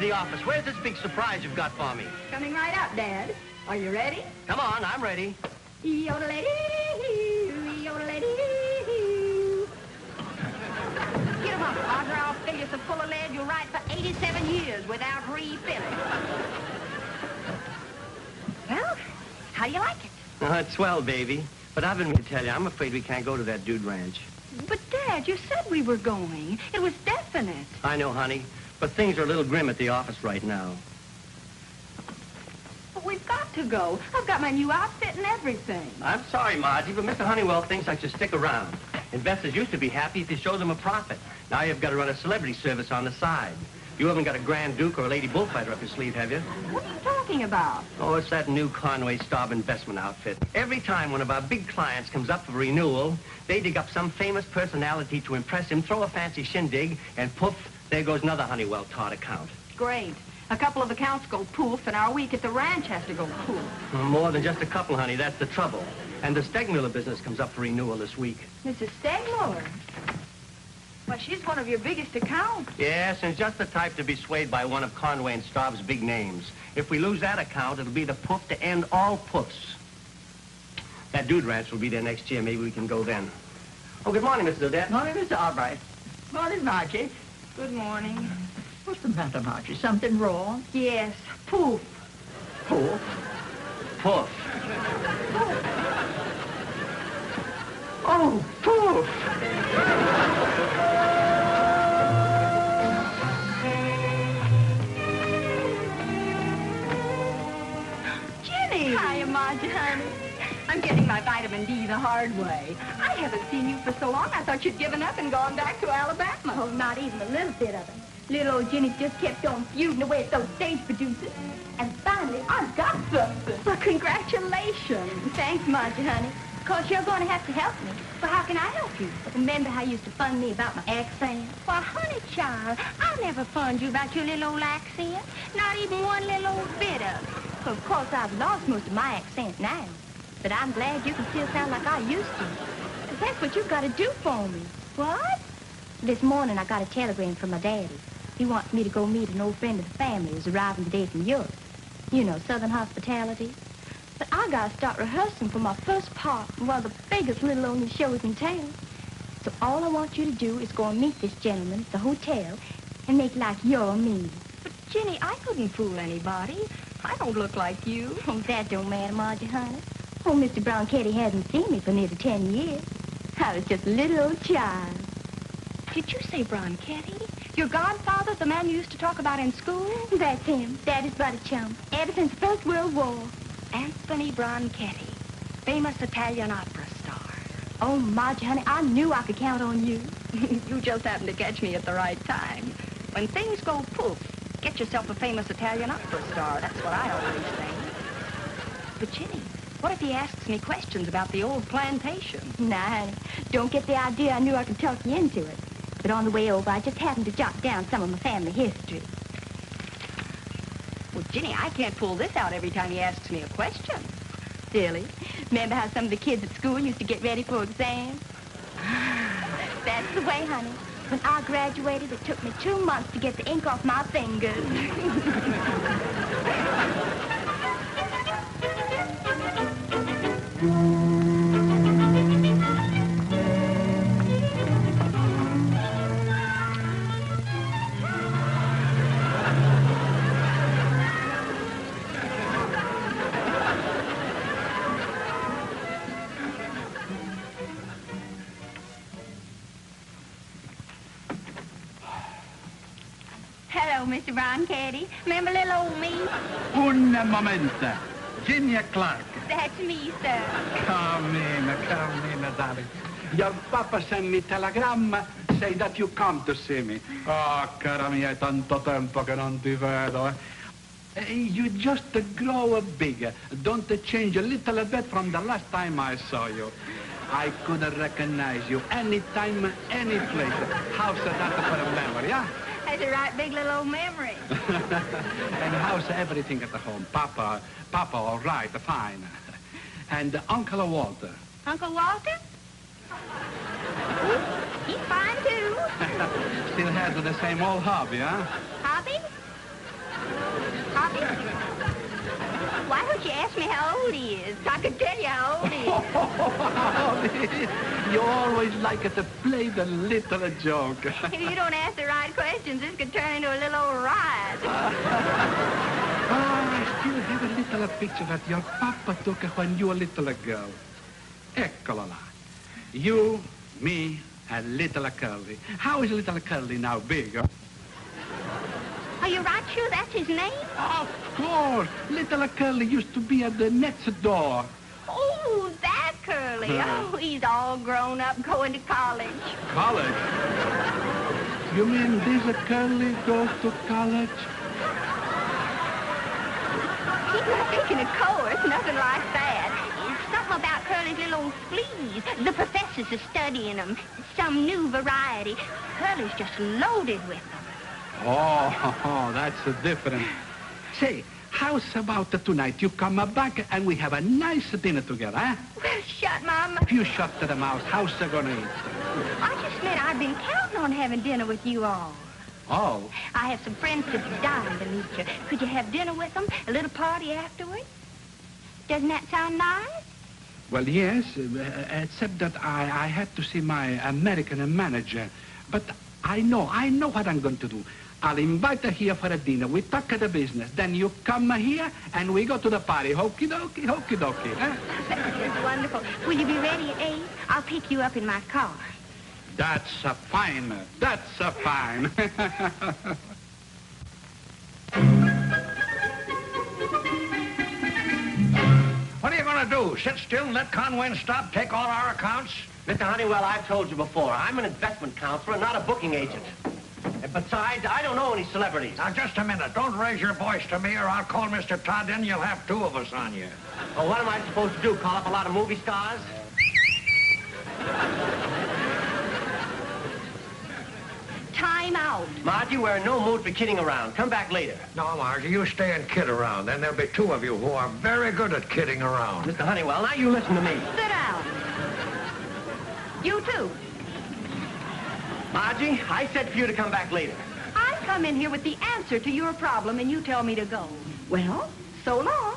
the office. Where's this big surprise you've got for me? Coming right up, Dad. Are you ready? Come on, I'm ready. Yodelady-hoo, yodelady-hoo. Get 'em up, partner. I'll fill you so full of lead you'll ride for 87 years without refilling. Well, how do you like it? Oh, it's swell, baby. But I've been meaning to tell you, I'm afraid we can't go to that dude ranch. But, Dad, you said we were going. It was definite. I know, honey. But things are a little grim at the office right now. But we've got to go. I've got my new outfit and everything. I'm sorry, Margie, but Mr. Honeywell thinks I should stick around. Investors used to be happy if you showed them a profit. Now you've got to run a celebrity service on the side. You haven't got a Grand Duke or a Lady Bullfighter up your sleeve, have you? What are you talking about? Oh, it's that new Conway Staub investment outfit. Every time one of our big clients comes up for renewal, they dig up some famous personality to impress him, throw a fancy shindig, and poof, there goes another Honeywell Todd account. Great. A couple of accounts go poof, and our week at the ranch has to go poof. Well, more than just a couple, honey. That's the trouble. And the Stegmuller business comes up for renewal this week. Mrs. Stegmuller? Well, she's one of your biggest accounts. Yes, and just the type to be swayed by one of Conway and Staub's big names. If we lose that account, it'll be the poof to end all poofs. That dude ranch will be there next year. Maybe we can go then. Oh, good morning, Mrs. Odette. Morning, Mr. Albright. Morning, Margie. Good morning. What's the matter, Margie? Something wrong? Yes, poof. Poof. Poof. Oh, poof. Jenny! Hiya, Margie, honey. I'm getting my vitamin D the hard way. I haven't seen you for so long, I thought you'd given up and gone back to Alabama. Oh, not even a little bit of it. Little old Jenny just kept on feuding away at those stage producers. And finally, I've got something. Well, congratulations. Thanks, Margie, honey. Of course, you're going to have to help me. Well, how can I help you? Remember how you used to fun me about my accent? Well, honey, child, I never funned you about your little old accent. Not even one little old bit of it. Well, of course, I've lost most of my accent now. But I'm glad you can still sound like I used to. 'Cause that's what you've got to do for me. What? This morning, I got a telegram from my daddy. He wants me to go meet an old friend of the family who's arriving today from Europe. You know, Southern hospitality. But I gotta start rehearsing for my first part in one of the biggest little only shows in town. So all I want you to do is go and meet this gentleman at the hotel and make like you're me. But, Jenny, I couldn't fool anybody. I don't look like you. Oh, that don't matter, Margie, honey. Oh, Mr. Bronchetti hasn't seen me for nearly 10 years. I was just a little old child. Did you say Bronchetti? Your godfather, the man you used to talk about in school? That's him, Daddy's buddy chum, ever since the First World War. Anthony Bronchetti, famous Italian opera star. Oh, Margie, honey, I knew I could count on you. You just happened to catch me at the right time. When things go poof, get yourself a famous Italian opera star. That's what I always say. But, Jenny, what if he asks me questions about the old plantation? Nah, honey, don't get the idea I knew I could talk you into it. But on the way over, I just happened to jot down some of my family history. Well, Jenny, I can't pull this out every time he asks me a question. Silly. Remember how some of the kids at school used to get ready for exams? That's the way, honey. When I graduated, it took me 2 months to get the ink off my fingers. Hello, Mr. Bronchetti. Remember little old me? Un momento. Virginia Clark. That's me, sir. Come in, darling. Your papa sent me telegram, say that you come to see me. Oh, cara mia, è tanto tempo che non ti vedo. You just grow bigger. Don't change a little bit from the last time I saw you. I could recognize you anytime, any place. How's that for a memory, huh? That's a right big little old memory. And how's everything at the home? Papa, all right, fine. And Uncle Walter. Uncle Walter? He's fine, too. Still has the same old hobby, huh? Hobby? Why don't you ask me how old he is? I could tell you how old he is. You always like it to play the little joke. If you don't ask the right questions, this could turn into a little old riot. I still have a little picture that your papa took when you were a little girl. Eccolo là. You, me, and little Curly. How is little Curly now, big? Are you right sure that's his name? Of course. Little Curly used to be at the next door. Oh, that Curly. Oh, he's all grown up going to college. College? You mean this Curly goes to college? He's not taking a course, nothing like that. Something about Curly's little old fleas. The professors are studying them. Some new variety. Curly's just loaded with them. Oh, that's different. Say, how's about tonight? You come back and we have a nice dinner together, huh? Well, shut my mouth. If you shut to the mouse, how's they gonna eat? I just meant I've been counting on having dinner with you all. Oh. I have some friends that's dying to meet you. Could you have dinner with them? A little party afterwards? Doesn't that sound nice? Well, yes, except that I had to see my American manager. But I know what I'm going to do. I'll invite her here for a dinner. We talk the business. Then you come here and we go to the party. Hokey dokey, hokey dokey. Huh? That is wonderful. Will you be ready at 8? I'll pick you up in my car. That's fine. That's fine. What are you going to do? Sit still and let Conway and Stop take all our accounts? Mr. Honeywell, I've told you before, I'm an investment counselor, not a booking agent. And besides, I don't know any celebrities. Now, just a minute. Don't raise your voice to me or I'll call Mr. Todd in. You'll have 2 of us on you. Well, what am I supposed to do, call up a lot of movie stars? Time out. Margie, we're in no mood for kidding around. Come back later. No, Margie, you stay and kid around. Then there'll be 2 of you who are very good at kidding around. Mr. Honeywell, now you listen to me. Sit down. You too. Margie, I said for you to come back later. I come in here with the answer to your problem, and you tell me to go. Well, so long.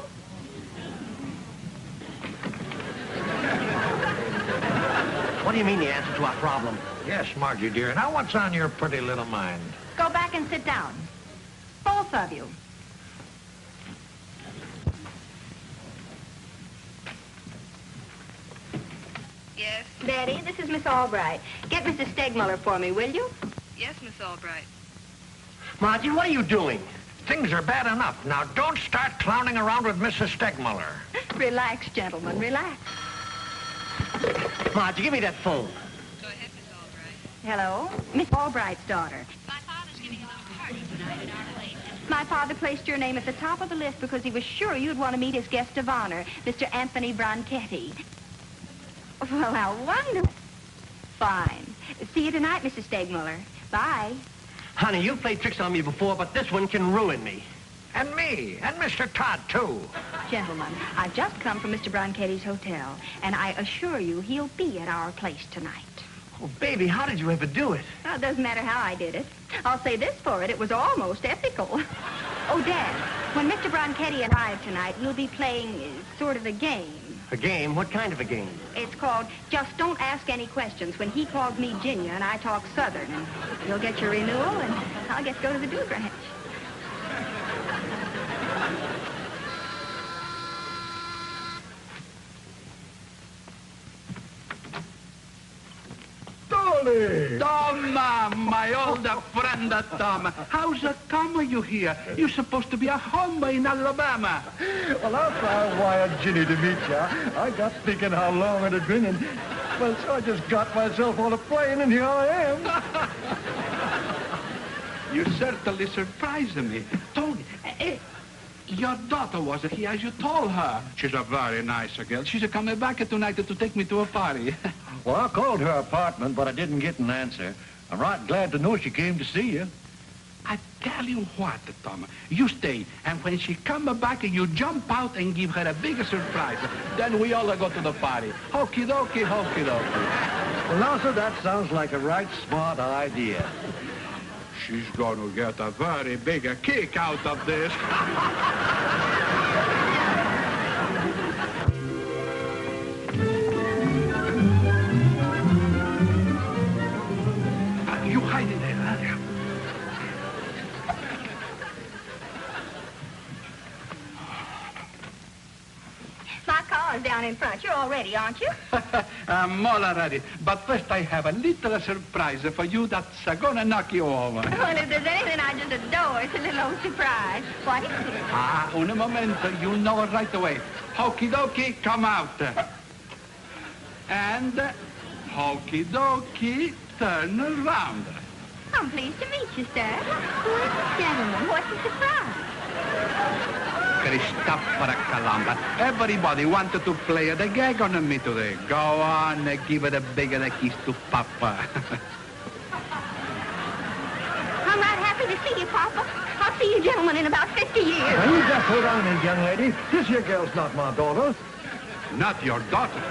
What do you mean the answer to our problem? Yes, Margie, dear. Now, what's on your pretty little mind? Go back and sit down. Both of you. Yes? Daddy, this is Miss Albright. Get Mrs. Stegmuller for me, will you? Yes, Miss Albright. Margie, what are you doing? Things are bad enough. Now, don't start clowning around with Mrs. Stegmuller. Relax, gentlemen, relax. Margie, give me that phone. Go ahead, Miss Albright. Hello? Miss Albright's daughter. My father's giving a little party tonight at our place. My father placed your name at the top of the list because he was sure you'd want to meet his guest of honor, Mr. Anthony Bronchetti. Well, how wonderful. Fine. See you tonight, Mrs. Stegmuller. Bye. Honey, you've played tricks on me before, but this one can ruin me. And me. And Mr. Todd, too. Gentlemen, I've just come from Mr. Bronchetti's hotel, and I assure you he'll be at our place tonight. Oh, baby, how did you ever do it? Well, it doesn't matter how I did it. I'll say this for it, it was almost ethical. Oh, Dad, when Mr. Bronchetti arrives tonight, we'll be playing sort of a game. A game? What kind of a game? It's called Just Don't Ask Any Questions. When he calls me Ginia and I talk Southern, and you'll get your renewal, and I'll get to go to the Duke Ranch. Tom, my old friend Tom. How's come you here? You're supposed to be at home in Alabama. Well, after I wired Ginny to meet you, I got thinking how long it had been, and, well, so I just got myself on a plane, and here I am. You certainly surprised me. Tony, your daughter was here as you told her. She's a very nice girl. She's coming back tonight to take me to a party. Well, I called her apartment, but I didn't get an answer. I'm right glad to know she came to see you. I tell you what, Tom, you stay, and when she come back, you jump out and give her a big surprise. Then we all go to the party. Hokey dokey, hokey dokey. Well, now, sir, that sounds like a right smart idea. she's gonna get a very big kick out of this. You hide in there, huh? My car's down in front. You're all ready, aren't you? I'm all ready. But first I have a little surprise for you that's gonna knock you over. Well, if there's anything I just adore, it's a little old surprise. What is it? Ah, un momento, you'll know it right away. Hokey dokey, come out. And hokey dokey, turn around. I'm pleased to meet you, sir. Who is this gentleman? What's the surprise? Christopher Columba. Everybody wanted to play the gag on me today. Go on, give it a bigger kiss to Papa. I'm right happy to see you, Papa. I'll see you gentlemen in about 50 years. Now, you just hold on a minute, young lady. This here girl's not my daughter. Not your daughter.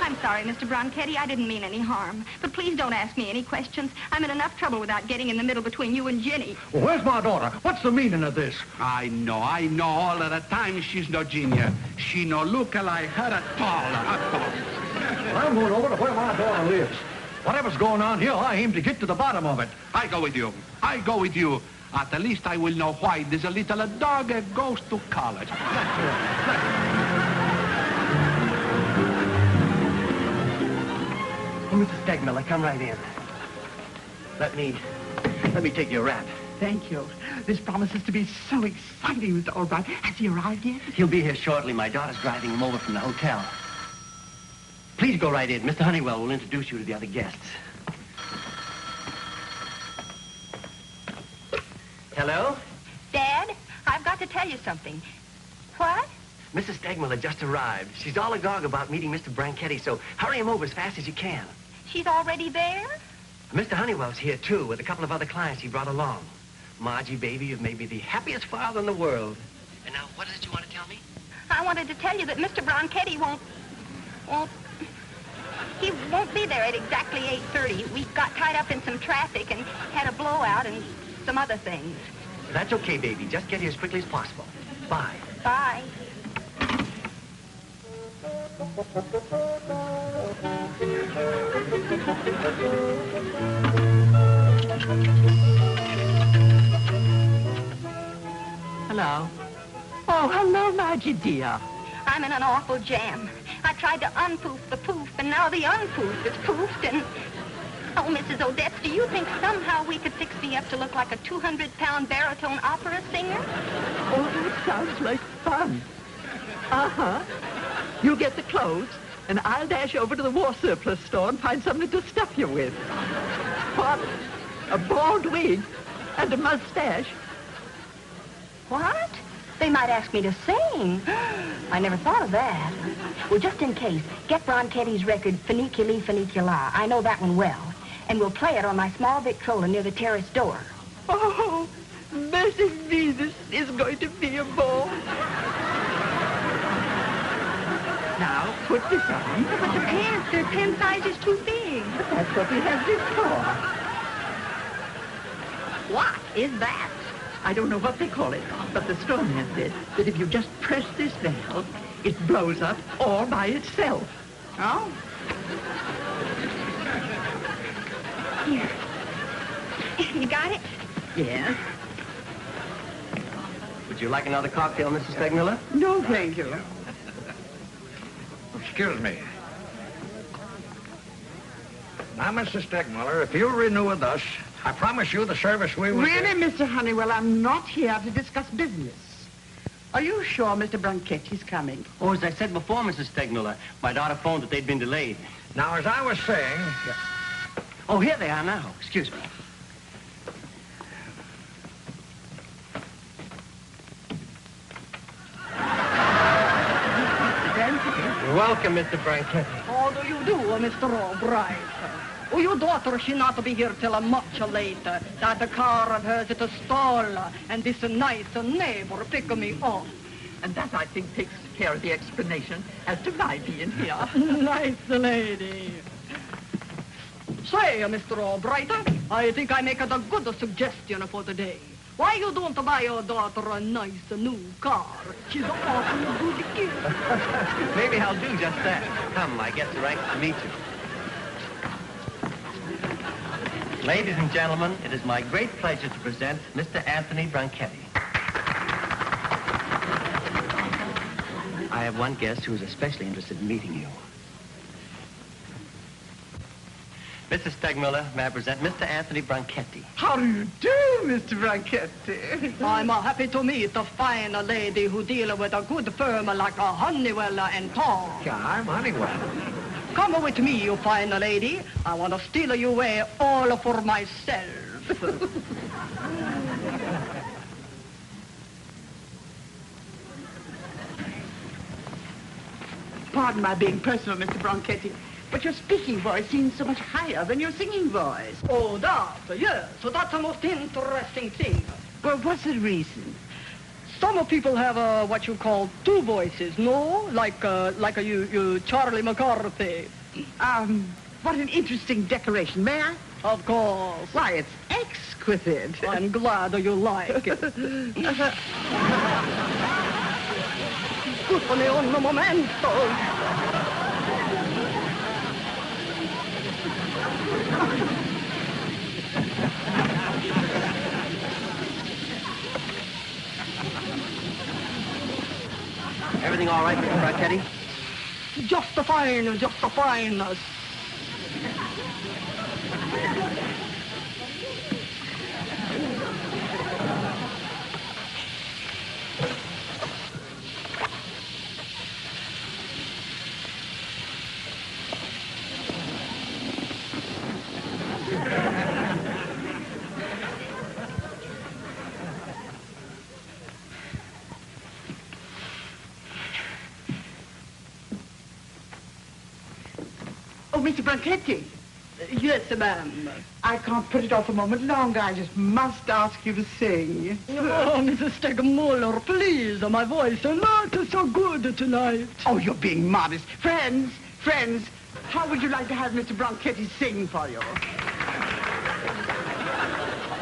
I'm sorry, Mr. Bronchetti. I didn't mean any harm. But please don't ask me any questions. I'm in enough trouble without getting in the middle between you and Ginny. Well, where's my daughter? What's the meaning of this? I know. All of the time she's no genius. She no look like her at all. Well, I'm going over to where my daughter lives. Whatever's going on here, I aim to get to the bottom of it. I go with you. At least I will know why this little dog goes to college. Oh, Mrs. Stegmiller, come right in. Let me take your wrap. Thank you. This promises to be so exciting, Mr. Albright. Has he arrived yet? He'll be here shortly. My daughter's driving him over from the hotel. Please go right in. Mr. Honeywell will introduce you to the other guests. Hello? Dad, I've got to tell you something. What? Mrs. Stegmiller just arrived. She's all agog about meeting Mr. Branchetti, so hurry him over as fast as you can. She's already there? Mr. Honeywell's here, too, with a couple of other clients he brought along. Margie, baby, you've made me the happiest father in the world. And now, what is it you want to tell me? I wanted to tell you that Mr. Bronchetti he won't be there at exactly 8:30. We got tied up in some traffic and had a blowout and some other things. That's okay, baby. Just get here as quickly as possible. Bye. Bye. Hello. Oh, hello, Margie, dear. I'm in an awful jam. I tried to unpoof the poof, and now the unpoof is poofed, and... Oh, Mrs. Odette, do you think somehow we could fix me up to look like a 200-pound baritone opera singer? Oh, that sounds like fun. Uh-huh. You get the clothes, and I'll dash over to the war surplus store and find something to stuff you with. What? A bald wig and a mustache? What? They might ask me to sing. I never thought of that. Well, just in case, get Bronchetti's record, Funiculi Funicula. I know that one well. And we'll play it on my small Victrola near the terrace door. Oh, mercy me, this is going to be a ball. Now, put this on. But the pants, they're 10 sizes too big. But that's what we have this for. What is that? I don't know what they call it, but the store man said that if you just press this valve, it blows up all by itself. Oh? Here. You got it? Yes. Would you like another cocktail, Mrs. Stegmiller? No, thank you. Excuse me. Now, Mrs. Stegmiller, if you renew with us, I promise you the service we will Really, Mr. Honeywell, I'm not here to discuss business. Are you sure Mr. Bronchetti's coming? Oh, as I said before, Mrs. Stegmiller, my daughter phoned that they'd been delayed. Now, as I was saying... Oh, here they are now. Excuse me. Welcome, Mr. Branchetti. How do you do, Mr. Albright? Oh, your daughter, she not to be here till much later. That the car of hers at the stall, and this nice neighbor pick me up. And that, I think, takes care of the explanation as to my being here. Nice lady. Say, Mr. Albright, I think I make a good suggestion for the day. Why you don't buy your daughter a nice new car? She's an awfully good kid. Maybe I'll do just that. Come, I guess you're anxious to meet you. Ladies and gentlemen, it is my great pleasure to present Mr. Anthony Branchetti. I have one guest who is especially interested in meeting you. Mrs. Stegmuller, may I present Mr. Anthony Branchetti. How do you do, Mr. Branchetti? I'm happy to meet a fine lady who deals with a good firm like a Honeywell and Tall. Yeah, I'm Honeywell. Come with me, you fine lady. I want to steal you away all for myself. Pardon my being personal, Mr. Branchetti, but your speaking voice seems so much higher than your singing voice. Oh, that, yes. So that's the most interesting thing. Well, what's the reason? Some people have what you call two voices, no? Like you, Charlie McCarthy. What an interesting decoration. May I? Of course. Why, it's exquisite. I'm glad you like it. Scusami un momento. Everything all right, Mr. Branchetti? Just fine, just fine. Oh, Mr. Branchetti. Yes, ma'am. I can't put it off a moment longer. I just must ask you to sing. Oh, Mrs. Stegmuller, please. My voice is not so good tonight. Oh, you're being modest. Friends, how would you like to have Mr. Branchetti sing for you?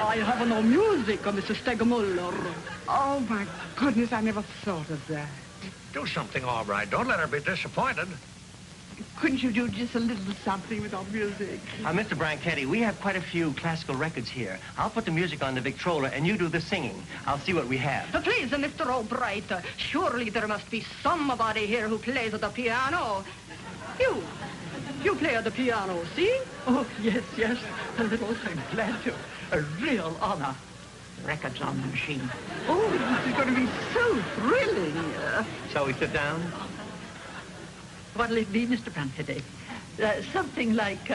I have no music, Mrs. Stegmuller. Oh, my goodness, I never thought of that. Do something all right. Don't let her be disappointed. Couldn't you do just a little something without music? Mr. Branchetti, we have quite a few classical records here. I'll put the music on the Victrola, and you do the singing. I'll see what we have. Please, Mr. Albright, surely there must be somebody here who plays the piano. You play the piano, see? Oh, yes, a little. I'm glad to. A real honor. Records on the machine. Oh, this is going to be so thrilling. Shall we sit down? What'll it be, Mr. Branchetti? Something like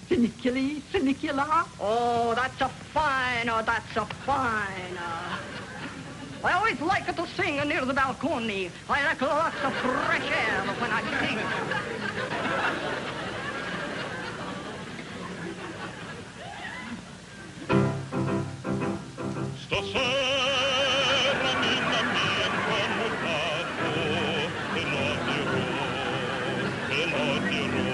funicula? Oh, that's a fine. I always like to sing near the balcony. I like lots of fresh air when I sing. Stasera mina mia connotato te lo dirò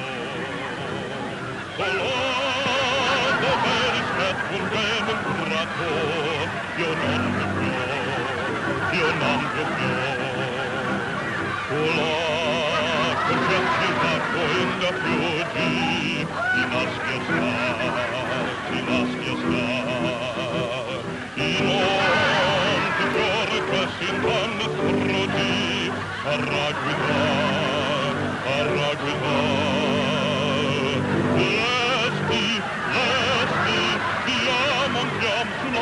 Colato per rispetto un bene curato io non più Colato cerchiato in da pioggi i maschi sta in panne scroti a raguidar Lesti, piamo sulla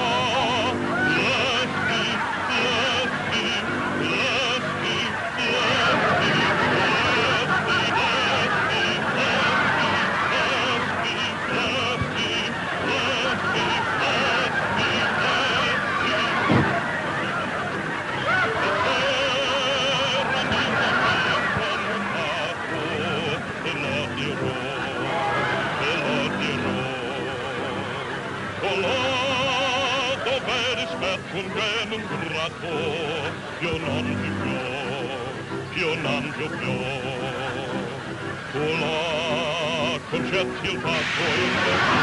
Lesti un bene ingrato, io non più, Cola, concetti il fatto.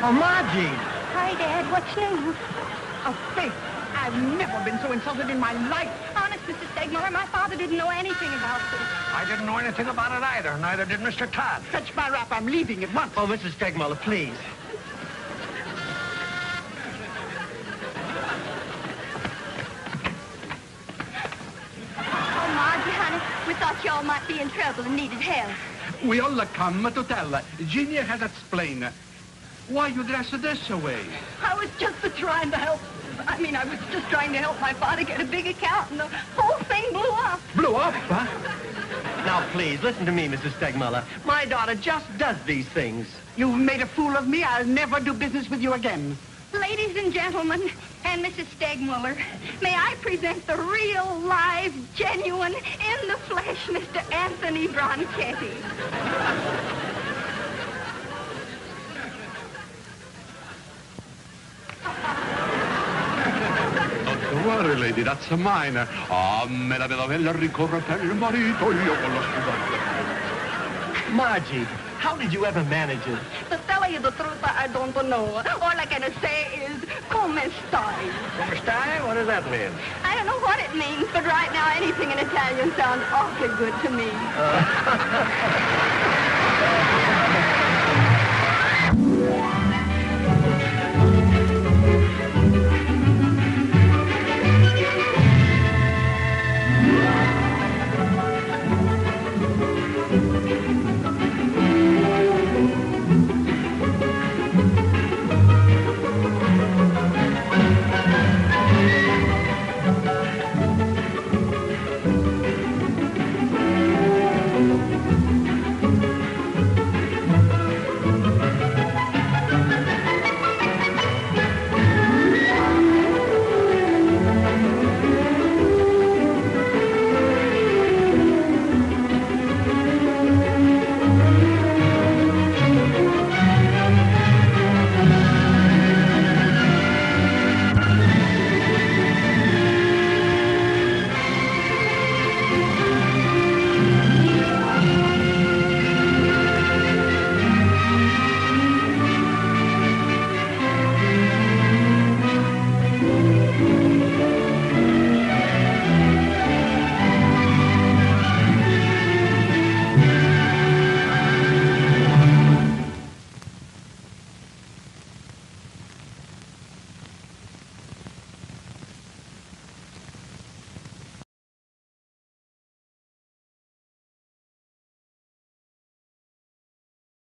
Oh, Margie! Hi, Dad. What's new? Oh, Faith, I've never been so insulted in my life. Honest, Mr. Stegmiller, my father didn't know anything about this. I didn't know anything about it either. Neither did Mr. Todd. Fetch my wrap. I'm leaving at once. Oh, Mrs. Stegmiller, please. Oh, Margie, honey, we thought y'all might be in trouble and needed help. We all come to tell. Ginny has explained. Why you dress this way? I was just trying to help. I was just trying to help my father get a big account, and the whole thing blew up. Blew up, huh? Now, please, listen to me, Mrs. Stegmiller. My daughter just does these things. You've made a fool of me. I'll never do business with you again. Ladies and gentlemen, and Mrs. Stegmiller, may I present the real, live, genuine, in the flesh, Mr. Anthony Bronchetti. Don't worry, lady, that's mine. Ah, me la vedo bella ricorre per il marito, io con la scusante. Margie, how did you ever manage it? To tell you the truth, I don't know. All I can say is, come stai? Come stai? What does that mean? I don't know what it means, but right now anything in Italian sounds awfully good to me.